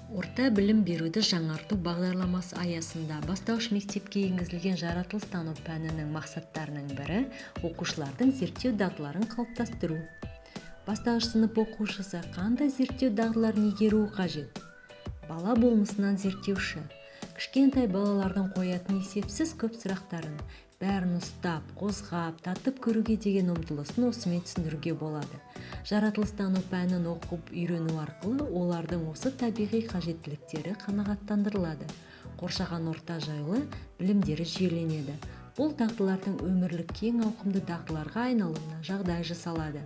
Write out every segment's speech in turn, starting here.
Орта білім беруді жаңарту бағдарламасы аясында бастауыш мектепке енгізілген жаратылыстану пәнінің мақсаттарының бірі оқушылардың зерттеу дағдыларын қалыптастыру. Бастауыш сынып оқушысы қандай зерттеу дағдыларын игеруі қажет? Бала болмысынан зерттеуші. Кішкентай балалардың қоятын есепсіз көп сұрақтарын бәрін ұстап, қозғап, татып көруге деген ұмтылысын осымен түсіндіруге болады. Жаратылыстану пәнін оқып үйрену арқылы олардың осы табиғи қажеттіліктері қанағаттандырылады. Қоршаған орта жайлы білімдері жүйеленеді. Бұл дағдылардың өмірлік кең ауқымды дағдыларға айналуына жағдай жасалады.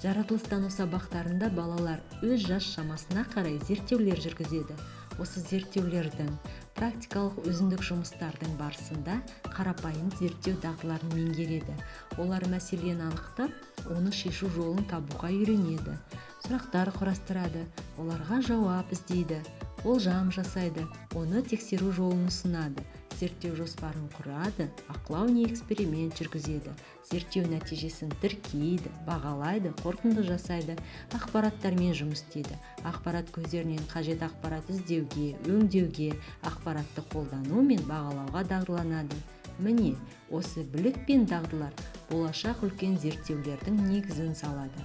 Жаратылыстану сабақтарында балалар өз жас шамасына қарай зерттеулер жүргізеді. Осы зерттеулердің практикалық өзіндік жұмыстардың барысында қарапайым зерттеу дағдыларын меңгереді. Олар мәселені анықтап, оны шешу жолын табуға үйренеді. Сұрақтар құрастырады, оларға жауап іздейді, болжам жасайды, оны тексеру жолын ұсынады. Зерттеу жоспарын құрады, бақылау не эксперимент жүргізеді. Зерттеу нәтижесін тіркейді, бағалайды, қорытынды жасайды, ақпараттармен жұмыс істейді. Ақпарат көздерінен қажет ақпарат іздеуге, өңдеуге, ақпаратты қолдану мен бағалауға дағдыланады. Міне, осы білік пен дағдылар болашақ үлкен зерттеулердің негізін салады.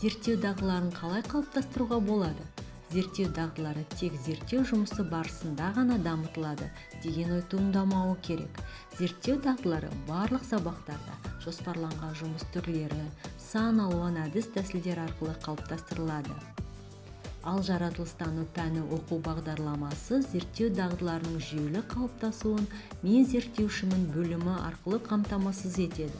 Зерттеу дағдыларын қалай қалыптастыруға болады? Зерттеу дағдылары тек зерттеу жұмысы барысында ғана дамытылады деген ой туындамауы керек. Зерттеу дағдылары барлық сабақтарда жоспарланған жұмыс түрлері, сан алуан әдіс тәсілдер арқылы қалыптастырылады. Ал жаратылыстану пәні оқу бағдарламасы зерттеу дағдыларының жүйелі қалыптасуын мен зерттеушімін бөлімі арқылы қамтамасыз етеді.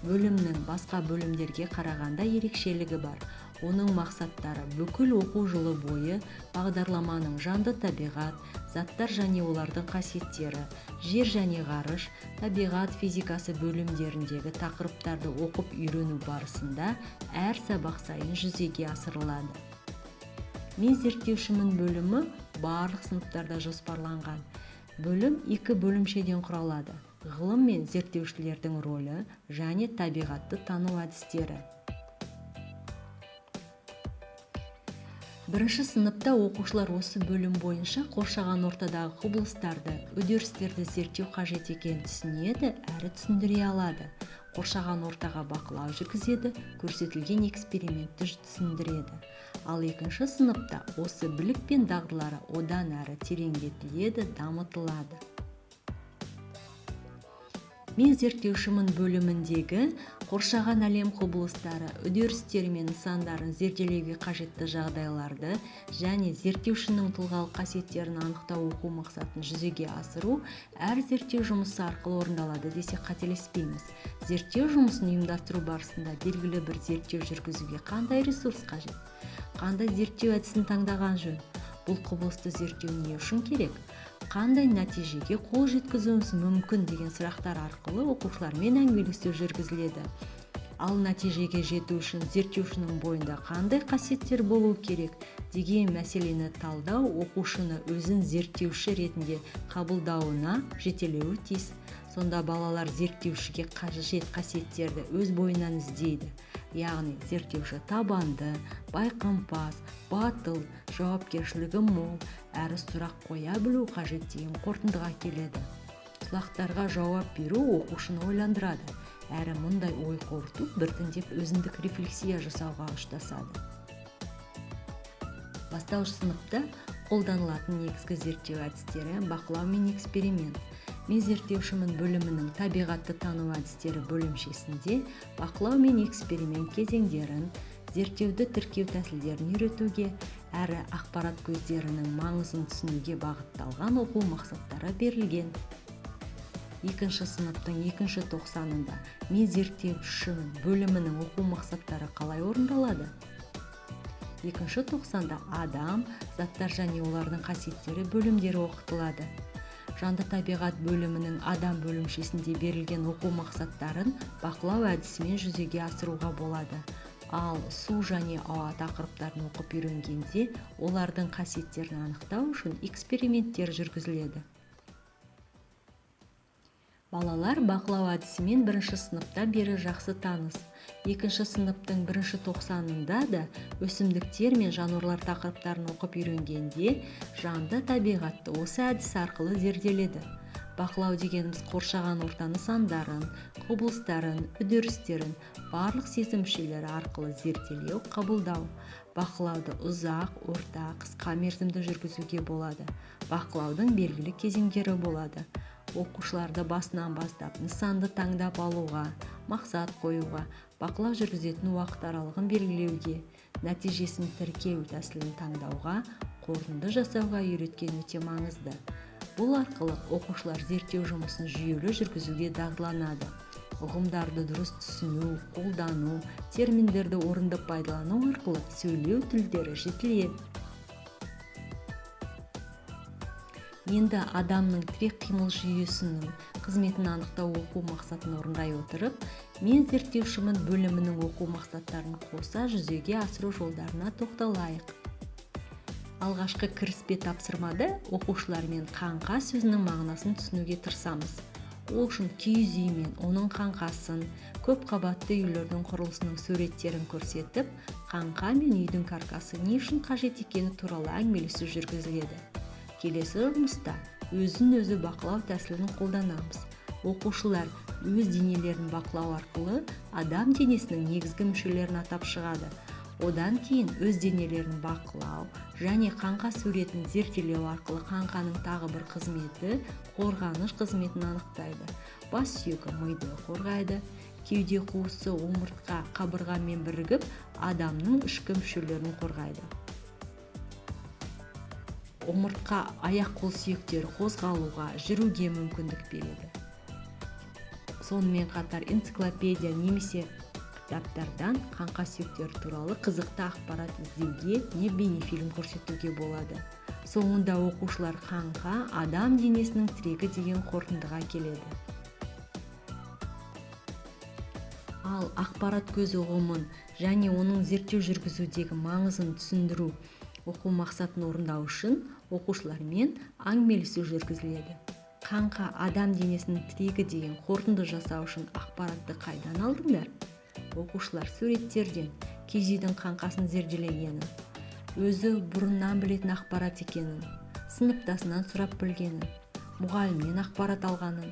Бөлімнің басқа бөлімдерге қарағанда ерекшелігі бар. Оның мақсаттары бүкіл оқу жылы бойы бағдарламаның жанды табиғат, заттар және олардың қасиеттері, жер және ғарыш, табиғат физикасы бөлімдеріндегі тақырыптарды оқып үйрену барысында әр сабақ сайын жүзеге асырылады. Мен зерттеушімін бөлімі барлық сыныптарда жоспарланған. Бөлім 2 бөлімшеден құралады: ғылым мен зерттеушілердің рөлі және табиғатты тану әдістері. Бірінші сыныпта оқушылар осы бөлім бойынша қоршаған ортадағы құбылыстарды, үдерістерді зерттеу қажет екенін түсінеді әрі түсіндіре алады. Қоршаған ортаға бақылау жүргізеді, көрсетілген экспериментті түсіндіреді. Ал екінші сыныпта осы білік пен дағдылары одан әрі тереңдетіледі, дамытылады. Мен зерттеушімін бөліміндегі қоршаған әлем құбылыстары, үдерістері мен нысандарын зерделеуге қажетті жағдайларды және зерттеушінің тұлғалық қасиеттерін анықтау оқу мақсатын жүзеге асыру әр зерттеу жұмысы арқылы орындалады десек қателеспейміз. Зерттеу жұмысын ұйымдастыру барысында белгілі бір зерттеу жүргізуге қандай ресурс қажет? Қандай зерттеу әдісін таңдаған жөн? Бұл құбылысты зерттеу не үшін керек? Қандай нәтижеге қол жеткізуіміз мүмкін деген сұрақтар арқылы оқушылармен әңгімелесу жүргізіледі. Ал нәтижеге жету үшін зерттеушінің бойында қандай қасиеттер болуы керек деген мәселені талдау оқушыны өзін зерттеуші ретінде қабылдауына жетелеуі тиіс. Сонда балалар зерттеушіге қажет қасиеттерді өз бойынан іздейді. Яғни зерттеуші табанды, байқампаз, батыл, жауапкершілігі мол, әрі сұрақ қоя білу қажет деген қорытындыға келеді. Сұрақтарға жауап беру оқушыны ойландырады, әрі мұндай ой қорыту біртіндеп өзіндік рефлексия жасауға ұштасады. Бастауыш сыныпта қолданылатын негізгі зерттеу әдістері бақылау мен эксперимент. Мен зерттеушімін бөлімінің табиғатты тану әдістері бөлімшесінде бақылау мен эксперимент кезеңдерін, зерттеуді тіркеу тәсілдерін үйретуге, әрі ақпарат көздерінің маңызын түсінуге бағытталған оқу мақсаттары берілген. Екінші сыныптың екінші тоқсанында мен зерттеушімін бөлімінің оқу мақсаттары қалай орындалады? Екінші тоқсанда адам, заттар және олардың қасиеттері бөлімдері оқытылады. Жанды табиғат бөлімінің адам бөлімшесінде берілген оқу мақсаттарын бақылау әдісімен жүзеге асыруға болады. Ал су және ауа тақырыптарын оқып үйренгенде олардың қасиеттерін анықтау үшін эксперименттер жүргізіледі. Балалар бақылау әдісімен бірінші сыныпта бері жақсы таныс. Екінші сыныптың бірінші тоқсанында да өсімдіктер мен жануарлар тақырыптарын оқып үйренгенде жанды табиғатты осы әдіс арқылы зерделеді. Бақылау дегеніміз қоршаған орта нысандарын, құбылыстарын, үдерістерін барлық сезім мүшелері арқылы зерделеу, қабылдау. Бақылауды ұзақ, орта, қысқа мерзімді жүргізуге болады. Бақылаудың белгілі кезеңдері болады. Оқушыларды басынан бастап нысанды таңдап алуға, мақсат қоюға, бақылау жүргізетін уақыт аралығын белгілеуге, нәтижесін тіркеу тәсілін таңдауға, қорытынды жасауға үйреткен өте маңызды. Бұл арқылы оқушылар зерттеу жұмысын жүйелі жүргізуге дағдыланады. Ұғымдарды дұрыс түсіну, қолдану, терминдерді орынды пайдалану арқылы сөйлеу тілдері жетіледі. Енді адамның тірек қимыл жүйесінің қызметін анықтау оқу мақсатын орындай отырып, мен зерттеушімін бөлімінің оқу мақсаттарын қоса жүзеге асыру жолдарына тоқталайық. Алғашқы кіріспе тапсырмада оқушылармен қаңқа сөзінің мағынасын түсінуге тырысамыз. Ол үшін киіз үй мен оның қаңқасын, көп қабатты үйлердің құрылысының суреттерін көрсетіп, қаңқа мен үйдің каркасы не үшін қажет екені туралы әңгімелесу жүргізіледі. Келесі жұмыста өзін-өзі бақылау тәсілін қолданамыз. Оқушылар өз денелерін бақылау арқылы адам денесінің негізгі мүшелерін атап шығады. Одан кейін өз денелерін бақылау және қаңқа суретін зерделеу арқылы қаңқаның тағы бір қызметі қорғаныш қызметін анықтайды. Бас сүйегі миды қорғайды, кеуде қуысы омыртқа қабырғамен бірігіп адамның ішкі мүшелерін қорғайды. Омыртқа аяқ қол сүйектері қозғалуға, жүруге мүмкіндік береді. Сонымен қатар энциклопедия немесе кітаптардан қаңқа сүйектері туралы қызықты ақпарат іздеуге не бейнефильм көрсетуге болады. Соңында оқушылар қаңқа адам денесінің тірегі деген қорытындыға келеді. Ал ақпарат көзі ұғымын және оның зерттеу жүргізудегі маңызын түсіндіру оқу мақсатын орындау үшін оқушылармен әңгімелесу жүргізіледі. Қаңқа адам денесінің тірегі деген қорытынды жасау үшін ақпаратты қайдан алдыңдар? Оқушылар суреттерден, киіз үйдің қаңқасын зерделегенін, өзі бұрыннан білетін ақпарат екенін, сыныптасынан сұрап білгенін, мұғалімнен ақпарат алғанын,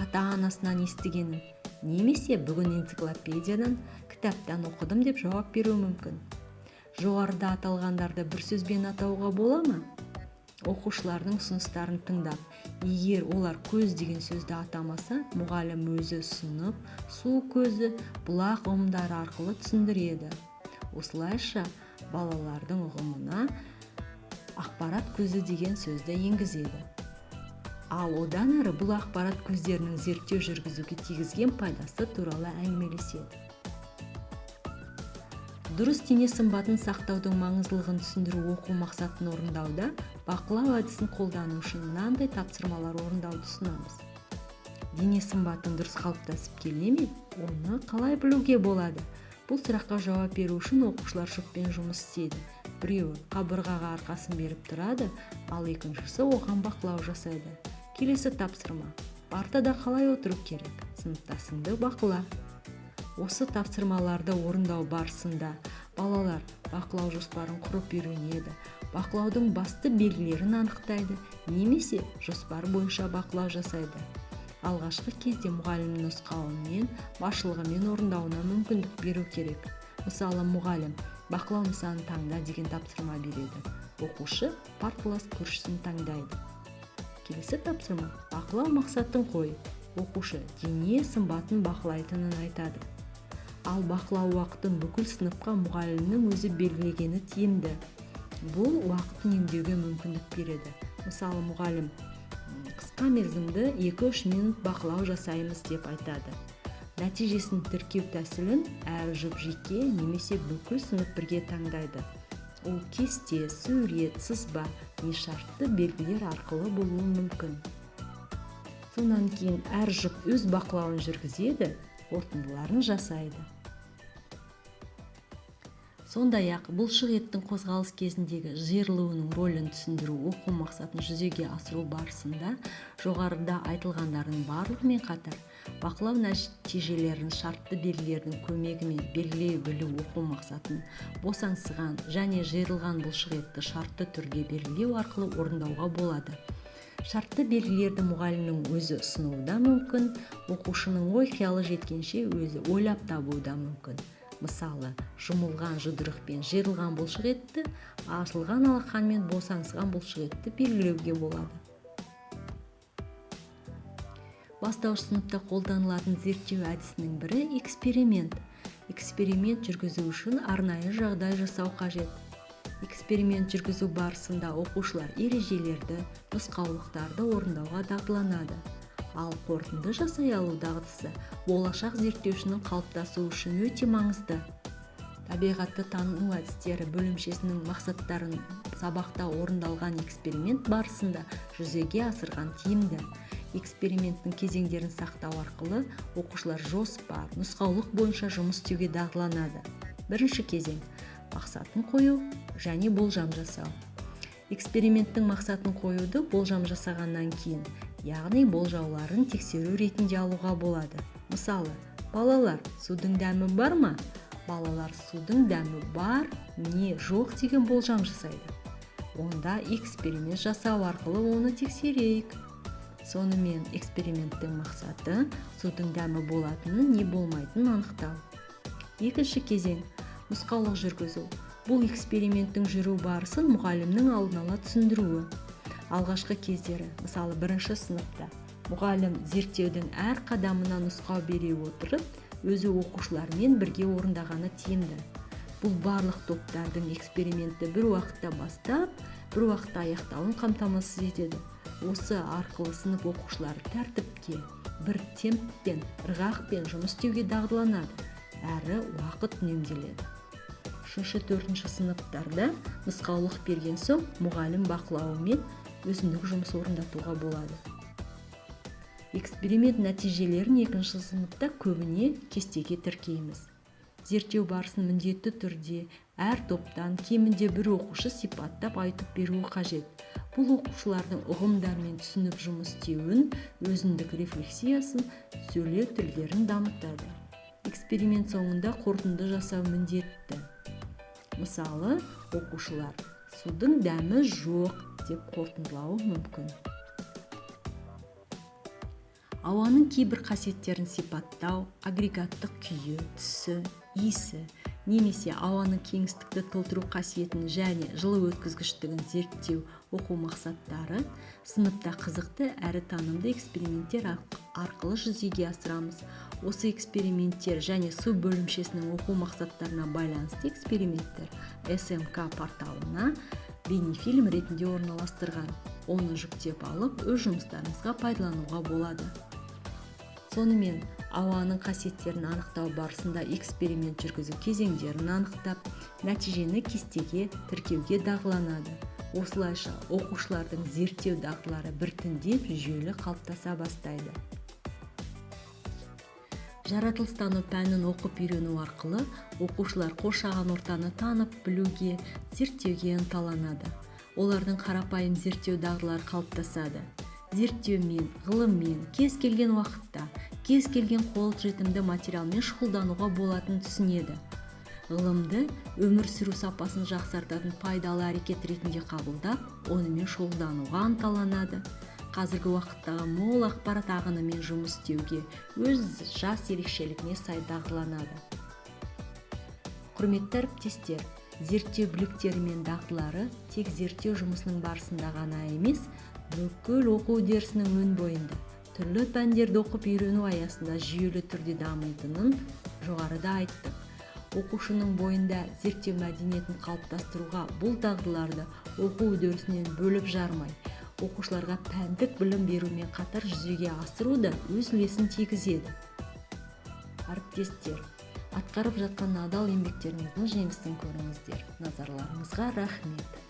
ата-анасынан естігенін, немесе бүгін энциклопедиядан, кітаптан оқыдым деп жауап беруі мүмкін. Жоғарыда аталғандарды бір сөзбен атауға бола ма? Оқушылардың ұсыныстарын тыңдап, егер олар көз деген сөзді атамаса, мұғалім өзі ұсынып, су көзі, бұлақ ұғымдары арқылы түсіндіреді. Осылайша балалардың ұғымына ақпарат көзі деген сөзді енгізеді. Ал одан әрі бұл ақпарат көздерінің зерттеу жүргізуге тигізген пайдасы туралы әңгімелеседі. Дұрыс дене сымбатын сақтаудың маңыздылығын түсіндіру оқу мақсатын орындауда бақылау әдісін қолдану үшін мынандай тапсырмалар орындауды ұсынамыз. Дене сымбатың дұрыс қалыптасып келе ме? Оны қалай білуге болады? Бұл сұраққа жауап беру үшін оқушылар жұппен жұмыс істейді. Біреуі қабырғаға арқасын беріп тұрады, ал екіншісі оған бақылау жасайды. Келесі тапсырма. Партада қалай отыру керек? Сыныптасыңды бақыла. Осы тапсырмаларды орындау барысында балалар бақылау жоспарын құрып үйренеді, бақылаудың басты белгілерін анықтайды, немесе жоспар бойынша бақылау жасайды. Алғашқы кезде мұғалімнің нұсқауымен, басшылығымен орындауына мүмкіндік беру керек. Мысалы, мұғалім бақылау нысанын таңда деген тапсырма береді. Оқушы парталас көршісін таңдайды. Келесі тапсырма бақылау мақсатын қой. Оқушы дене сымбатын бақылайтынын айтады. Ал бақылау уақытын бүкіл сыныпқа мұғалімнің өзі белгілегені тиімді. Бұл уақытын үнемдеуге мүмкіндік береді. Мысалы, мұғалім қысқа мерзімді 2-3 минут бақылау жасаймыз деп айтады. Нәтижесін тіркеу тәсілін әр жұп жеке немесе бүкіл сынып бірге таңдайды. Ол кесте, сурет, сызба не шартты белгілер арқылы болуы мүмкін. Сонан кейін әр жұп өз бақылауын жүргізеді, қорытындыларын жасайды. Сондай-ақ бұлшық еттің қозғалыс кезіндегі жиырылуының рөлін түсіндіру оқу мақсатын жүзеге асыру барысында жоғарыда айтылғандардың барлығымен қатар бақылау нәтижелерін шартты белгілердің көмегімен белгілей білу оқу мақсатын босаңсыған және жиырылған бұлшық етті шартты түрде белгілеу арқылы орындауға болады. Шартты белгілерді мұғалімнің өзі ұсынуы да мүмкін, оқушының ой-қиялы жеткенше өзі ойлап табуы да мүмкін. Мысалы, жұмылған жұдырық пен жиырылған бұлшық етті, ашылған алақан мен босаңсыған бұлшық етті белгілеуге болады. Бастауыш сыныпта қолданылатын зерттеу әдісінің бірі эксперимент. Эксперимент жүргізу үшін арнайы жағдай жасау қажет. Эксперимент жүргізу барысында оқушылар ережелерді, нұсқаулықтарды орындауға дағдыланады. Ал қорытынды жасай алу дағдысы болашақ зерттеушінің қалыптасуы үшін өте маңызды. Табиғатты тану әдістері бөлімшесінің мақсаттарын сабақта орындалған эксперимент барысында жүзеге асырған тиімді. Эксперименттің кезеңдерін сақтау арқылы оқушылар жоспар, нұсқаулық бойынша жұмыс істеуге дағдыланады. Бірінші кезең – мақсатын қою және болжам жасау. Эксперименттің мақсатын қоюды болжам жасағаннан кейін, яғни болжауларын тексеру ретінде алуға болады. Мысалы, балалар, судың дәмі бар ма? Балалар судың дәмі бар, не жоқ деген болжам жасайды. Онда эксперимент жасау арқылы оны тексерейік. Сонымен эксперименттің мақсаты судың дәмі болатынын не болмайтынын анықтау. Екінші кезең – нұсқаулық жүргізу. Бұл эксперименттің жүру барысын мұғалімнің алдын ала түсіндіруі. Алғашқы кездері, мысалы бірінші сыныпта, мұғалім зерттеудің әр қадамына нұсқау бере отырып, өзі оқушылармен бірге орындағаны тиімді. Бұл барлық топтардың экспериментті бір уақытта бастап, бір уақытта аяқтауын қамтамасыз етеді. Осы арқылы сынып оқушылары тәртіпке, бір темппен, ырғақпен жұмыс істеуге дағдыланады, әрі уақыт үнемделеді. 3-4 сыныптарда нұсқаулық берген соң мұғалім бақылауымен өзіндік жұмыс орындатуға болады. Эксперимент нәтижелерін 2-ші сыныпта көбіне кестеге тіркейміз. Зерттеу барысын міндетті түрде әр топтан кемінде бір оқушы сипаттап айтып беруі қажет. Бұл оқушылардың ұғымдармен түсініп жұмыс істеуін, өзіндік рефлексиясын, сөйлеу тілдерін дамытады. Эксперимент соңында қорытынды жасау міндетті. Мысалы, оқушылар судың дәмі жоқ деп қорытындылауы мүмкін. Ауаның кейбір қасиеттерін сипаттау, агрегаттық күйі, түсі, иісі, немесе ауаның кеңістікті толтыру қасиетін және жылу өткізгіштігін зерттеу оқу мақсаттары сыныпта қызықты әрі танымды эксперименттер арқылы жүзеге асырамыз. Осы эксперименттер және су бөлімшесінің оқу мақсаттарына байланысты эксперименттер СМК порталына бейнефильм ретінде орналастырған. Оны жүктеп алып, өз жұмыстарыңызға пайдалануға болады. Сонымен, ауаның қасиеттерін анықтау барысында эксперимент жүргізу кезеңдерін анықтап, нәтижені кестеге тіркеуге дағдыланады. Осылайша оқушылардың зерттеу дағдылары біртіндеп жүйелі қалыптаса бастайды. Жаратылыстану пәнін оқып үйрену арқылы оқушылар қоршаған ортаны танып білуге, зерттеуге ынталанады. Олардың қарапайым зерттеу дағдылары қалыптасады. Зерттеумен, ғылыммен кез келген уақытта, кез келген қолжетімді материалмен шұғылдануға болатынын түсінеді. Ғылымды өмір сүру сапасын жақсартатын пайдалы әрекет ретінде қабылдап, онымен шұғылдануға ынталанады. Қазіргі уақыттағы мол ақпарат ағынымен жұмыс істеуге, өз жас ерекшелігіне сай дағдыланады. Құрметті әріптестер, зерттеу біліктері мен дағдылары тек зерттеу жұмысының барысында ғана емес, бүкіл оқу үдерісінің өн бойында түрлі пәндерді оқып үйрену аясында жүйелі түрде дамитынын жоғарыда айттық. Оқушының бойында зерттеу мәдениетін қалыптастыруға бұл дағдыларды оқу үдерісінен бөліп жармай, оқушыларға пәндік білім берумен қатар жүзеге асыру да өз үлесін тигізеді. Әріптестер, атқарып жатқан адал еңбектеріңіздің жемісін көріңіздер. Назарларыңызға рахмет.